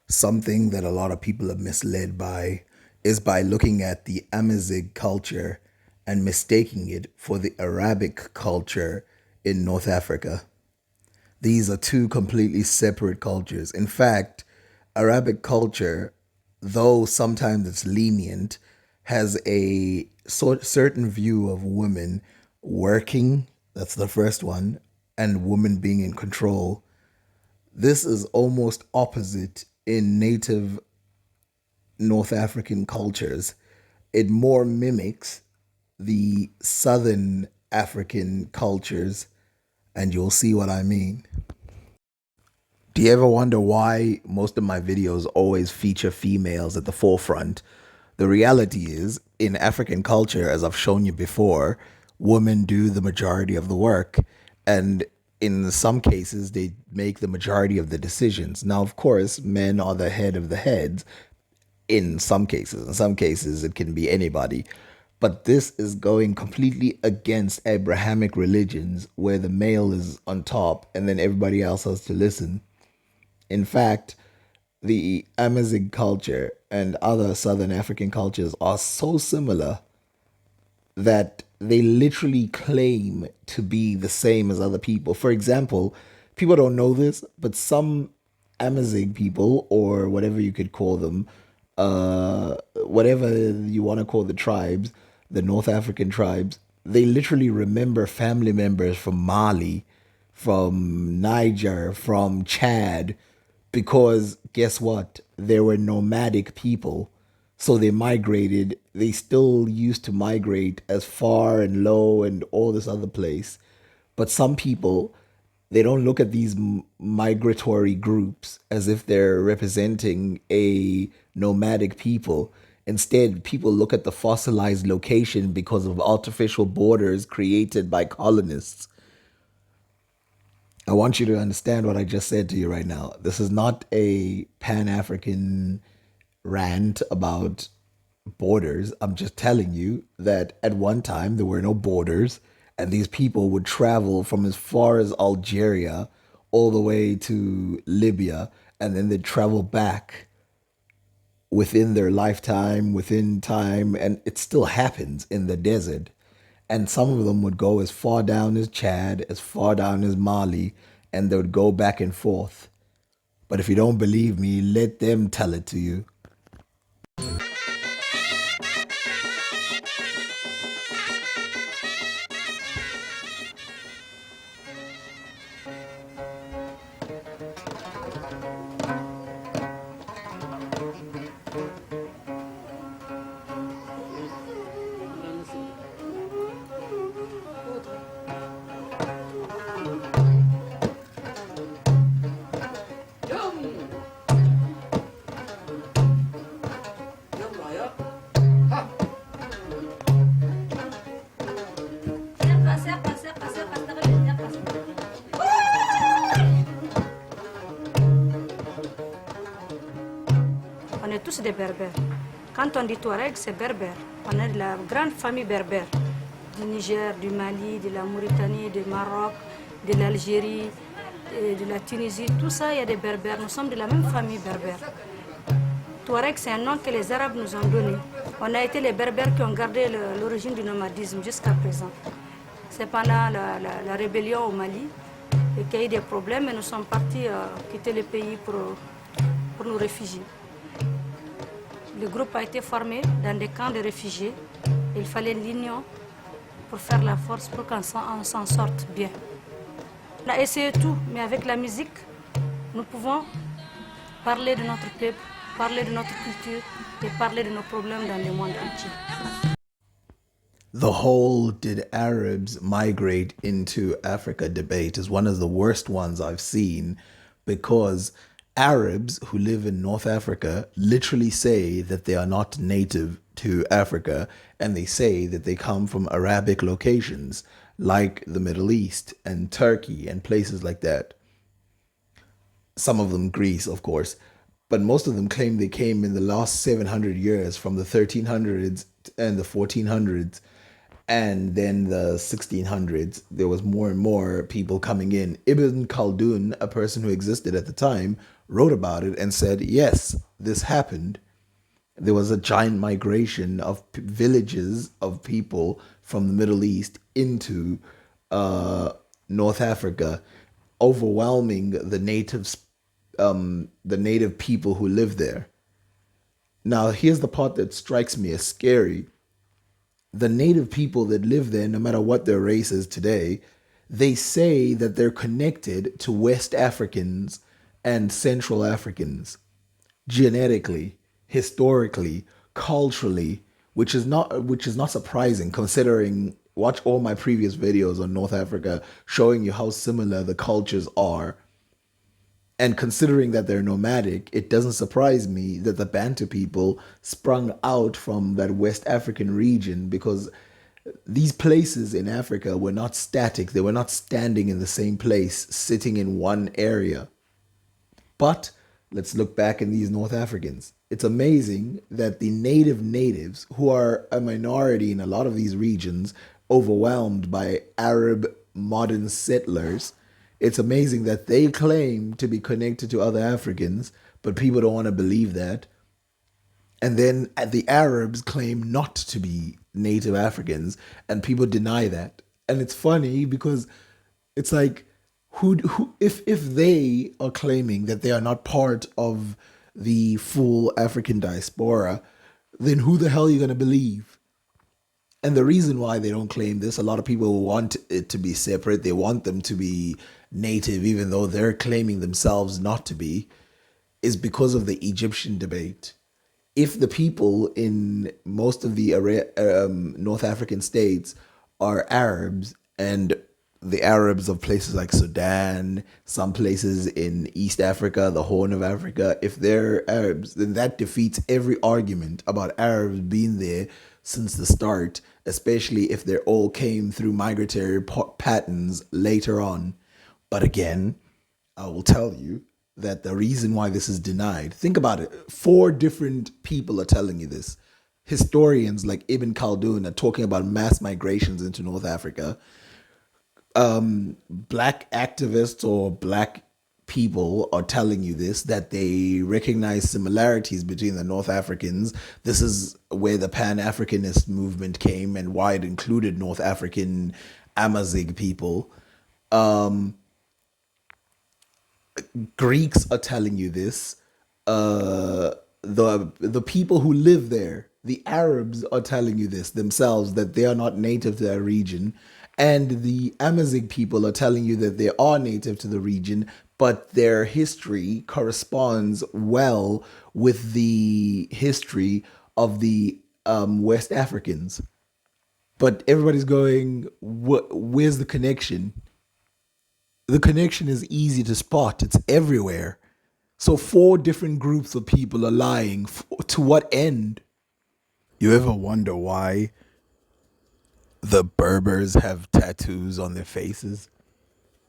Something that a lot of people are misled by is by looking at the Amazigh culture and mistaking it for the Arabic culture in North Africa. These are two completely separate cultures. In fact, Arabic culture, though sometimes it's lenient, has a certain view of women working, that's the first one, and women being in control. This is almost opposite in native North African cultures. It more mimics the Southern African cultures, and you'll see what I mean. Do you ever wonder why most of my videos always feature females at the forefront? The reality is, in African culture, as I've shown you before, women do the majority of the work. And in some cases, they make the majority of the decisions. Now, of course, men are the head of the heads in some cases. In some cases, it can be anybody. But this is going completely against Abrahamic religions where the male is on top and then everybody else has to listen. In fact, the Amazigh culture and other Southern African cultures are so similar that they literally claim to be the same as other people. For example, people don't know this, but some Amazigh people, or whatever you could call them, whatever you want to call the tribes, the North African tribes, they literally remember family members from Mali, from Niger, from Chad, because guess what? They were nomadic people. So they migrated. They still used to migrate as far and low and all this other place. But some people, they don't look at these migratory groups as if they're representing a nomadic people. Instead, people look at the fossilized location because of artificial borders created by colonists. I want you to understand what I just said to you right now. This is not a Pan African rant about borders. I'm just telling you that at one time there were no borders, and these people would travel from as far as Algeria all the way to Libya, and then they'd travel back within their lifetime, within time, and it still happens in the desert. And some of them would go as far down as Chad, as far down as Mali, and they would go back and forth. But if you don't believe me, let them tell it to you. On est tous des berbères. Quand on dit Touareg, c'est berbère. On est de la grande famille berbère. Du Niger, du Mali, de la Mauritanie, du Maroc, de l'Algérie, de la Tunisie. Tout ça, il y a des berbères. Nous sommes de la même famille berbère. Touareg, c'est un nom que les Arabes nous ont donné. On a été les berbères qui ont gardé l'origine du nomadisme jusqu'à présent. C'est pendant la rébellion au Mali qu'il y a eu des problèmes et nous sommes partis quitter le pays pour nous réfugier. Le groupe a été formé dans des camps de réfugiés. Il fallait l'union pour faire la force pour qu'on s'en sorte bien. On a essayé tout, mais avec la musique, nous pouvons parler de notre peuple, parler de notre culture et parler de nos problèmes dans le monde entier. The whole "did Arabs migrate into Africa" debate is one of the worst ones I've seen, because Arabs who live in North Africa literally say that they are not native to Africa, and they say that they come from Arabic locations like the Middle East and Turkey and places like that. Some of them Greece, of course, but most of them claim they came in the last 700 years, from the 1300s and the 1400s, and then the 1600s. There was more and more people coming in. Ibn Khaldun, a person who existed at the time, wrote about it and said, yes, this happened. There was a giant migration of villages of people from the Middle East into uh, North Africa, overwhelming the native people who live there. Now, here's the part that strikes me as scary. The native people that live there, no matter what their race is today, they say that they're connected to West Africans and Central Africans genetically, historically, culturally, which is not surprising considering watch all my previous videos on North Africa showing you how similar the cultures are. And considering that they're nomadic, it doesn't surprise me that the Bantu people sprung out from that West African region because these places in Africa were not static. They were not standing in the same place, sitting in one area. But let's look back in these North Africans. It's amazing that the native natives, who are a minority in a lot of these regions, overwhelmed by Arab modern settlers, it's amazing that they claim to be connected to other Africans, but people don't want to believe that. And then the Arabs claim not to be native Africans, and people deny that. And it's funny because it's like, if they are claiming that they are not part of the full African diaspora, then who the hell are you going to believe? And the reason why they don't claim this, a lot of people want it to be separate. They want them to be native, even though they're claiming themselves not to be, is because of the Egyptian debate. If the people in most of the North African states are Arabs, and the Arabs of places like Sudan, some places in East Africa, the Horn of Africa, if they're Arabs, then that defeats every argument about Arabs being there since the start, especially if they all came through migratory patterns later on. But again, I will tell you that the reason why this is denied, think about it. Four different people are telling you this. Historians like Ibn Khaldun are talking about mass migrations into North Africa. Black activists or black people are telling you this, that they recognize similarities between the North Africans. This is where the Pan Africanist movement came and why it included North African Amazigh people. Greeks are telling you this. The people who live there, the Arabs are telling you this themselves, that they are not native to that region, and the Amazigh people are telling you that they are native to the region, but their history corresponds well with the history of the West Africans. But everybody's going, where's the connection? The connection is easy to spot. It's everywhere. So four different groups of people are lying. To what end? You ever wonder why the Berbers have tattoos on their faces?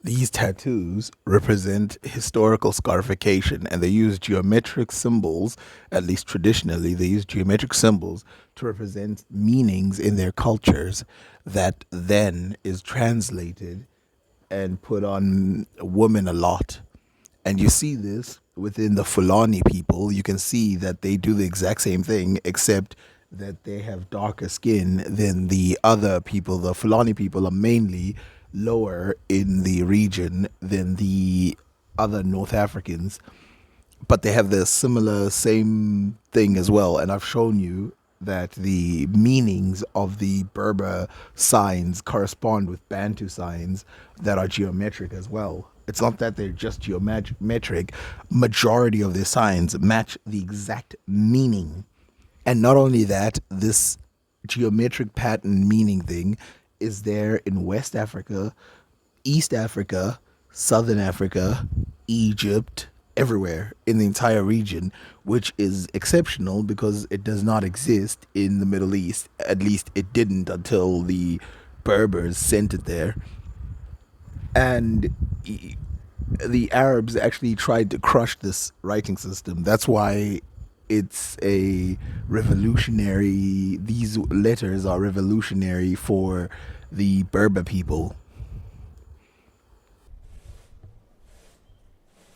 These tattoos represent historical scarification, and they use geometric symbols, at least traditionally, they use geometric symbols to represent meanings in their cultures that then is translated and put on women a lot. And you see this within the Fulani people. You can see that they do the exact same thing, except that they have darker skin than the other people. The Fulani people are mainly lower in the region than the other North Africans, but they have the similar same thing as well. And I've shown you that the meanings of the Berber signs correspond with Bantu signs that are geometric as well. It's not that they're just geometric. Majority of their signs match the exact meaning. And not only that, this geometric pattern meaning thing is there in West Africa, East Africa, Southern Africa, Egypt, everywhere in the entire region, which is exceptional because it does not exist in the Middle East. At least it didn't until the Berbers sent it there. And the Arabs actually tried to crush this writing system. That's why it's a revolutionary, these letters are revolutionary for the Berber people.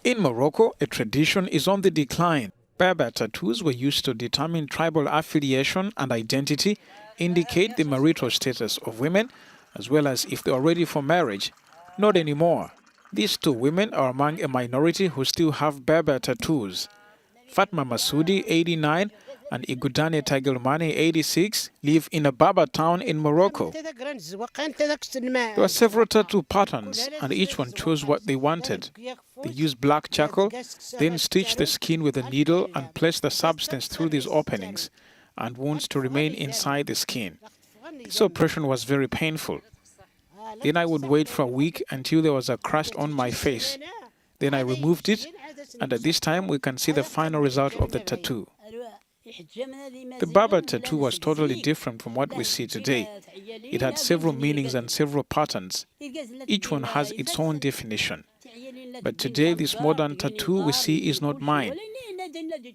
In Morocco, a tradition is on the decline. Berber tattoos were used to determine tribal affiliation and identity, indicate the marital status of women, as well as if they are ready for marriage. Not anymore. These two women are among a minority who still have Berber tattoos. Fatma Masoudi, 89, and Igudane Tagelmane, 86, live in a Berber town in Morocco. There were several tattoo patterns, and each one chose what they wanted. They used black charcoal, then stitched the skin with a needle and placed the substance through these openings, and wounds to remain inside the skin. This operation was very painful. Then I would wait for a week until there was a crust on my face. Then I removed it, and at this time we can see the final result of the tattoo. The Berber tattoo was totally different from what we see today. It had several meanings and several patterns. Each one has its own definition. But today this modern tattoo we see is not mine.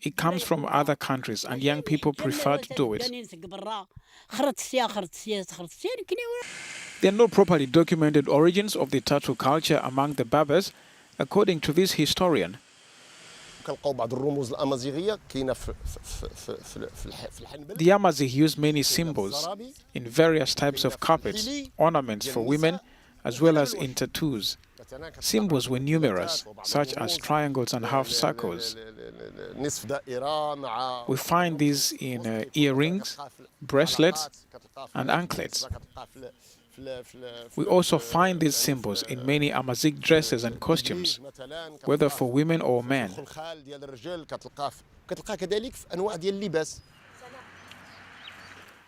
It comes from other countries and young people prefer to do it. There are no properly documented origins of the tattoo culture among the Berbers, according to this historian. The Amazigh use many symbols in various types of carpets, ornaments for women, as well as in tattoos. Symbols were numerous, such as triangles and half circles. We find these in earrings, bracelets, and anklets. We also find these symbols in many Amazigh dresses and costumes, whether for women or men.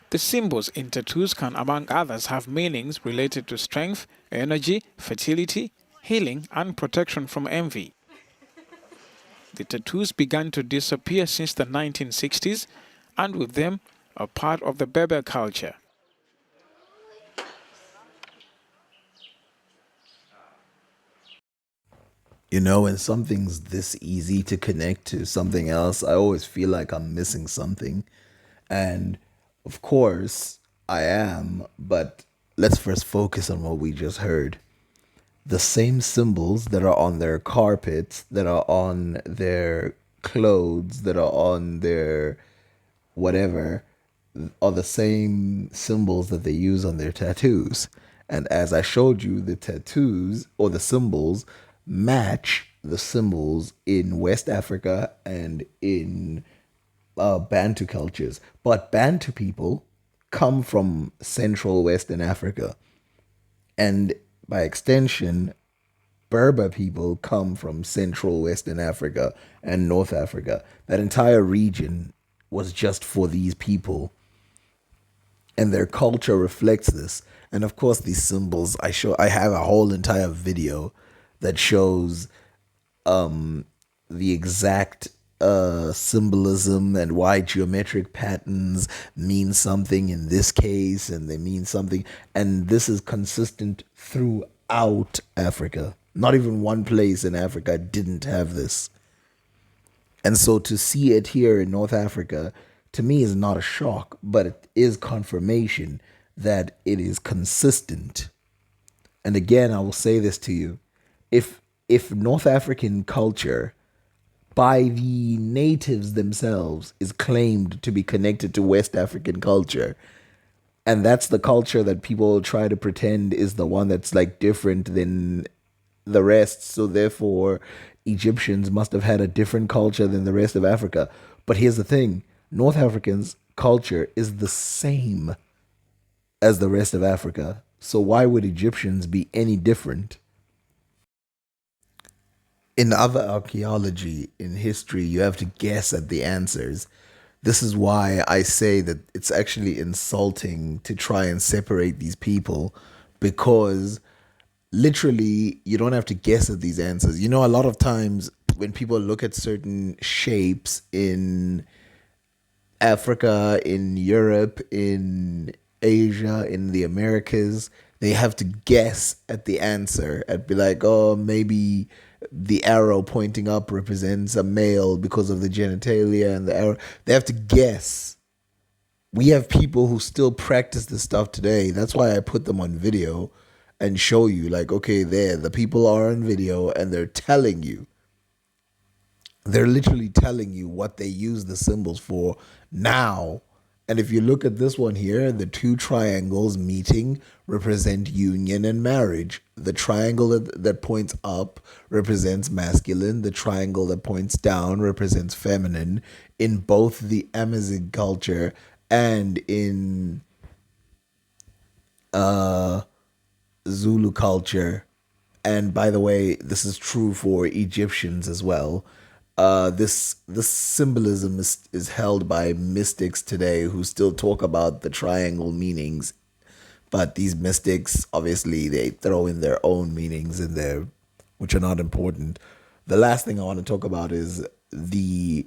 The symbols in tattoos can, among others, have meanings related to strength, energy, fertility, healing, and protection from envy. The tattoos began to disappear since the 1960s, and with them, are part of the Berber culture. You know, when something's this easy to connect to something else, I always feel like I'm missing something. And of course, I am, but let's first focus on what we just heard. The same symbols that are on their carpets, that are on their clothes, that are on their whatever, are the same symbols that they use on their tattoos. And as I showed you, the tattoos or the symbols match the symbols in West Africa and in Bantu cultures. But Bantu people come from Central Western Africa. And by extension, Berber people come from Central Western Africa and North Africa. That entire region was just for these people. And their culture reflects this. And of course, these symbols, I have a whole entire video that shows the exact symbolism and why geometric patterns mean something in this case and they mean something. And this is consistent throughout Africa. Not even one place in Africa didn't have this. And so to see it here in North Africa, to me, is not a shock, but it is confirmation that it is consistent. And again, I will say this to you. If North African culture by the natives themselves is claimed to be connected to West African culture, and that's the culture that people try to pretend is the one that's like different than the rest, so therefore Egyptians must have had a different culture than the rest of Africa. But here's the thing, North Africans' culture is the same as the rest of Africa. So why would Egyptians be any different? In other archaeology, in history, you have to guess at the answers. This is why I say that it's actually insulting to try and separate these people, because literally you don't have to guess at these answers. You know, a lot of times when people look at certain shapes in Africa, in Europe, in Asia, in the Americas, they have to guess at the answer and be like, oh, maybe the arrow pointing up represents a male because of the genitalia and the arrow. They have to guess. We have people who still practice this stuff today. That's why I put them on video and show you, like, okay, there, the people are on video and they're telling you. They're literally telling you what they use the symbols for now. And if you look at this one here, the two triangles meeting represent union and marriage. The triangle that points up represents masculine. The triangle that points down represents feminine in both the Amazigh culture and in Zulu culture. And by the way, this is true for Egyptians as well. This symbolism is held by mystics today who still talk about the triangle meanings, but these mystics obviously they throw in their own meanings in there, which are not important. The last thing I want to talk about is the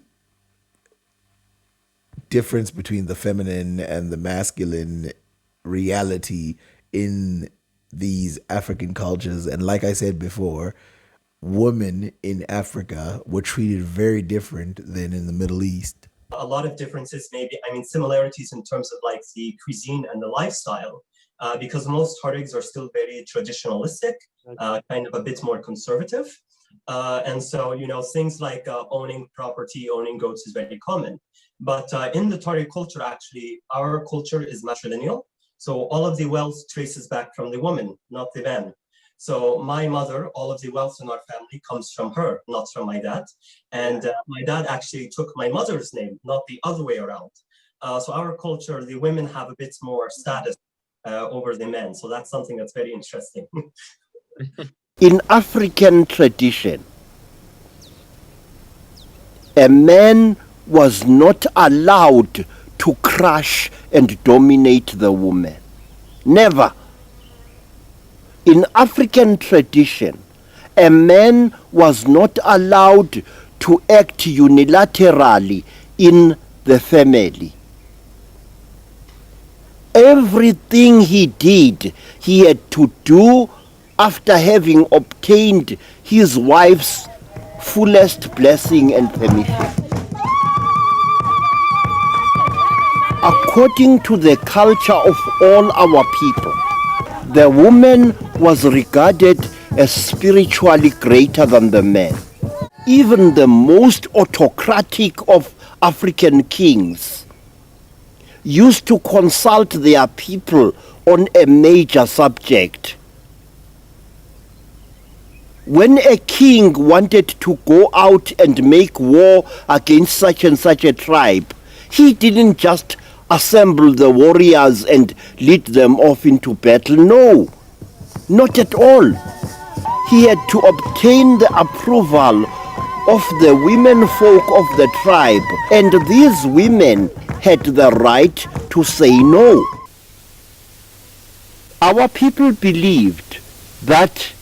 difference between the feminine and the masculine reality in these African cultures. And like I said before, women in Africa were treated very different than in the Middle East. A lot of differences, maybe, I mean, similarities in terms of like the cuisine and the lifestyle, because most Tuaregs are still very traditionalistic, kind of a bit more conservative. And so, you know, things like owning property, owning goats is very common. But in the Tuareg culture, actually, our culture is matrilineal. So all of the wealth traces back from the woman, not the man. So my mother, all of the wealth in our family comes from her, not from my dad. And my dad actually took my mother's name, not the other way around. So our culture, the women have a bit more status over the men. So that's something that's very interesting. In African tradition, a man was not allowed to crush and dominate the woman. Never. In African tradition, a man was not allowed to act unilaterally in the family. Everything he did, he had to do after having obtained his wife's fullest blessing and permission. According to the culture of all our people, the woman was regarded as spiritually greater than the man. Even the most autocratic of African kings used to consult their people on a major subject. When a king wanted to go out and make war against such and such a tribe, he didn't just assemble the warriors and lead them off into battle. No, not at all. He had to obtain the approval of the women folk of the tribe, and these women had the right to say no. Our people believed that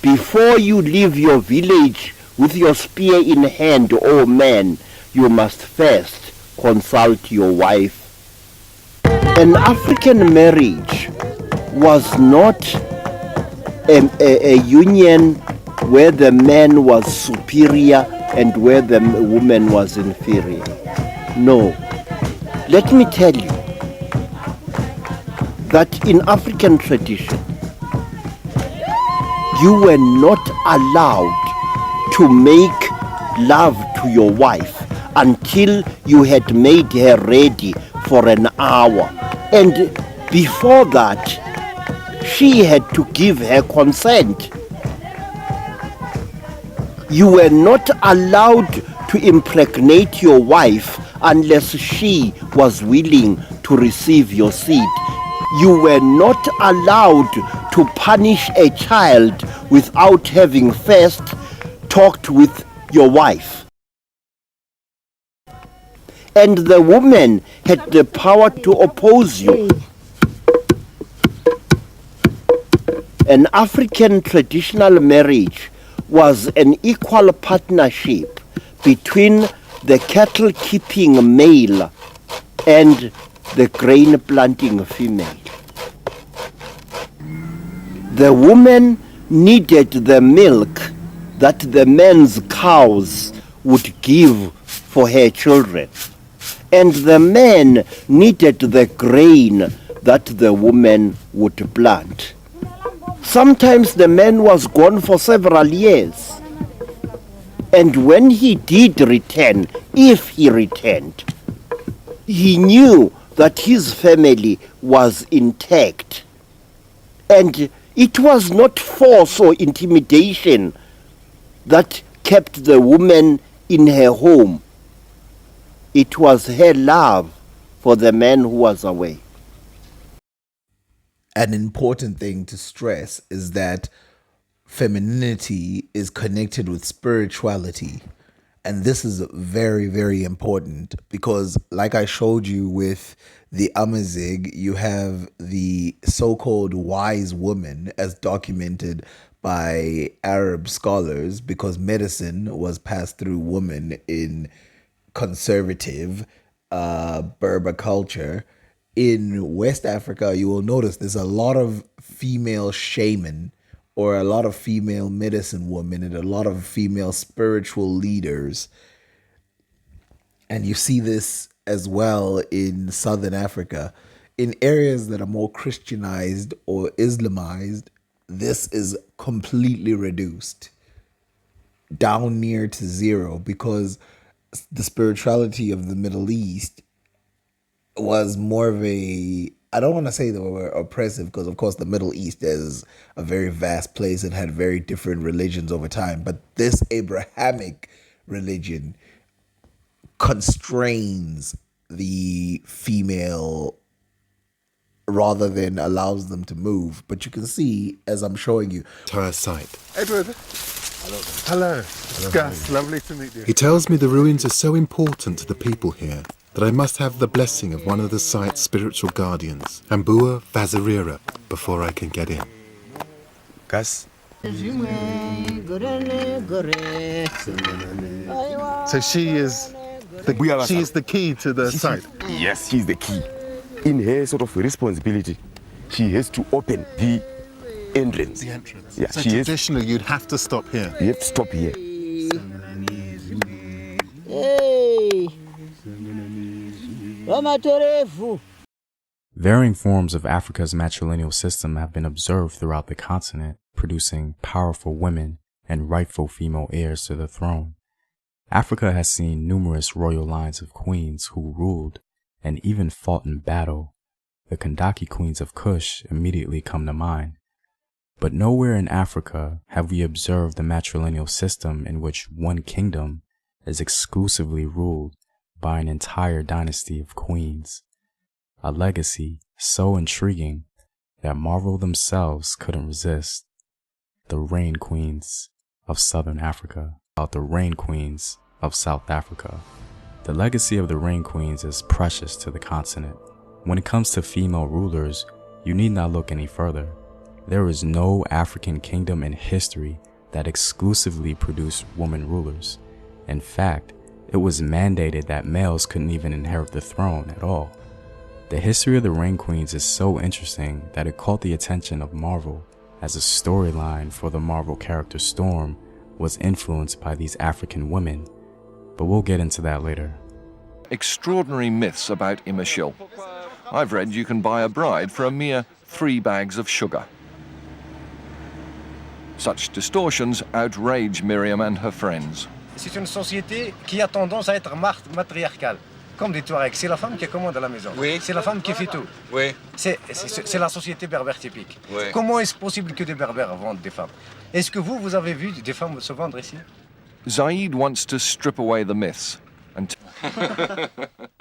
before you leave your village with your spear in hand, O man, you must first consult your wife. An African marriage was not a union where the man was superior and where the woman was inferior. No. Let me tell you that in African tradition, you were not allowed to make love to your wife until you had made her ready for an hour. And before that, she had to give her consent. You were not allowed to impregnate your wife unless she was willing to receive your seed. You were not allowed to punish a child without having first talked with your wife. And the woman had the power to oppose you. An African traditional marriage was an equal partnership between the cattle-keeping male and the grain-planting female. The woman needed the milk that the man's cows would give for her children, and the man needed the grain that the woman would plant. Sometimes the man was gone for several years. And when he did return, if he returned, he knew that his family was intact. And it was not force or intimidation that kept the woman in her home. It was her love for the man who was away. An important thing to stress is that femininity is connected with spirituality. And this is very, very important because, like I showed you with the Amazigh, you have the so-called wise woman as documented by Arab scholars because medicine was passed through women in conservative Berber culture. In West Africa, you will notice there's a lot of female shaman or a lot of female medicine women and a lot of female spiritual leaders. And you see this as well in Southern Africa. In areas that are more Christianized or Islamized, this is completely reduced down near to zero because the spirituality of the Middle East was more of a, I don't want to say they were oppressive because of course the Middle East is a very vast place and had very different religions over time, but this Abrahamic religion constrains the female rather than allows them to move. But you can see, as I'm showing you, entire site. Edward. Hello. It's Gus. Lovely to meet you. He tells me the ruins are so important to the people here that I must have the blessing of one of the site's spiritual guardians, Ambua Vazirira, before I can get in. Gus. So she is the key to the site. Yes, she's the key. In her sort of responsibility, she has to open the entrance. The entrance. Yeah, So she is. traditionally you'd have to stop here. You have to stop here. Hey. Varying forms of Africa's matrilineal system have been observed throughout the continent, producing powerful women and rightful female heirs to the throne. Africa has seen numerous royal lines of queens who ruled and even fought in battle. The Kandaki queens of Kush immediately come to mind. But nowhere in Africa have we observed the matrilineal system in which one kingdom is exclusively ruled by an entire dynasty of queens. A legacy so intriguing that Marvel themselves couldn't resist. The Rain Queens of Southern Africa. About the Rain Queens of South Africa. The legacy of the Rain Queens is precious to the continent. When it comes to female rulers, you need not look any further. There is no African kingdom in history that exclusively produced women rulers. In fact, it was mandated that males couldn't even inherit the throne at all. The history of the Rain Queens is so interesting that it caught the attention of Marvel, as a storyline for the Marvel character Storm was influenced by these African women. But we'll get into that later. Extraordinary myths about Imashil. I've read you can buy a bride for a mere 3 bags of sugar. Such distortions outrage Miriam and her friends. C'est une société qui a tendance à être matriarcale. Comme des Touaregs, c'est la femme qui commande à la maison. Oui. C'est la femme qui fait tout. Oui. C'est la société berbère typique. Oui. Comment est-ce possible que des berbères vendent des femmes? Est-ce que vous avez vu des femmes se vendre ici? Zaid wants to strip away the myths. And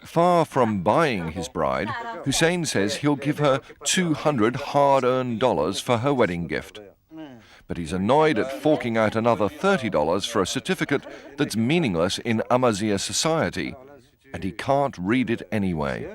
far from buying his bride, Hussein says he'll give her 200 hard-earned dollars for her wedding gift. But he's annoyed at forking out another $30 for a certificate that's meaningless in Amazigh society, and he can't read it anyway.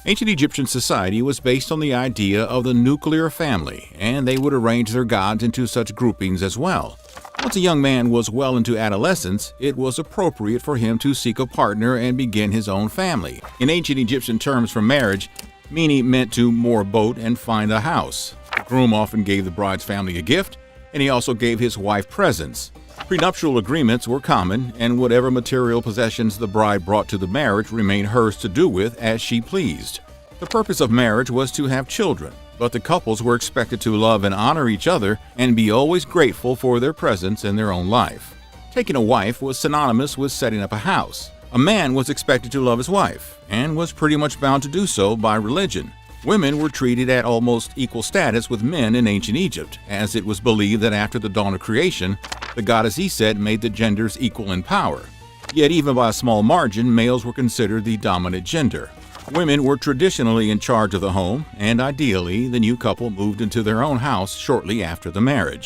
Ancient Egyptian society was based on the idea of the nuclear family, and they would arrange their gods into such groupings as well. Once a young man was well into adolescence, it was appropriate for him to seek a partner and begin his own family. In ancient Egyptian terms for marriage, Mini meant to moor a boat and find a house. The groom often gave the bride's family a gift, and he also gave his wife presents. Prenuptial agreements were common, and whatever material possessions the bride brought to the marriage remained hers to do with as she pleased. The purpose of marriage was to have children. but the couples were expected to love and honor each other and be always grateful for their presence in their own life. Taking a wife was synonymous with setting up a house. A man was expected to love his wife and was pretty much bound to do so by religion. Women were treated at almost equal status with men in ancient Egypt, as it was believed that after the dawn of creation, the goddess Iset made the genders equal in power. Yet even by a small margin, males were considered the dominant gender. Women were traditionally in charge of the home, and ideally, the new couple moved into their own house shortly after the marriage.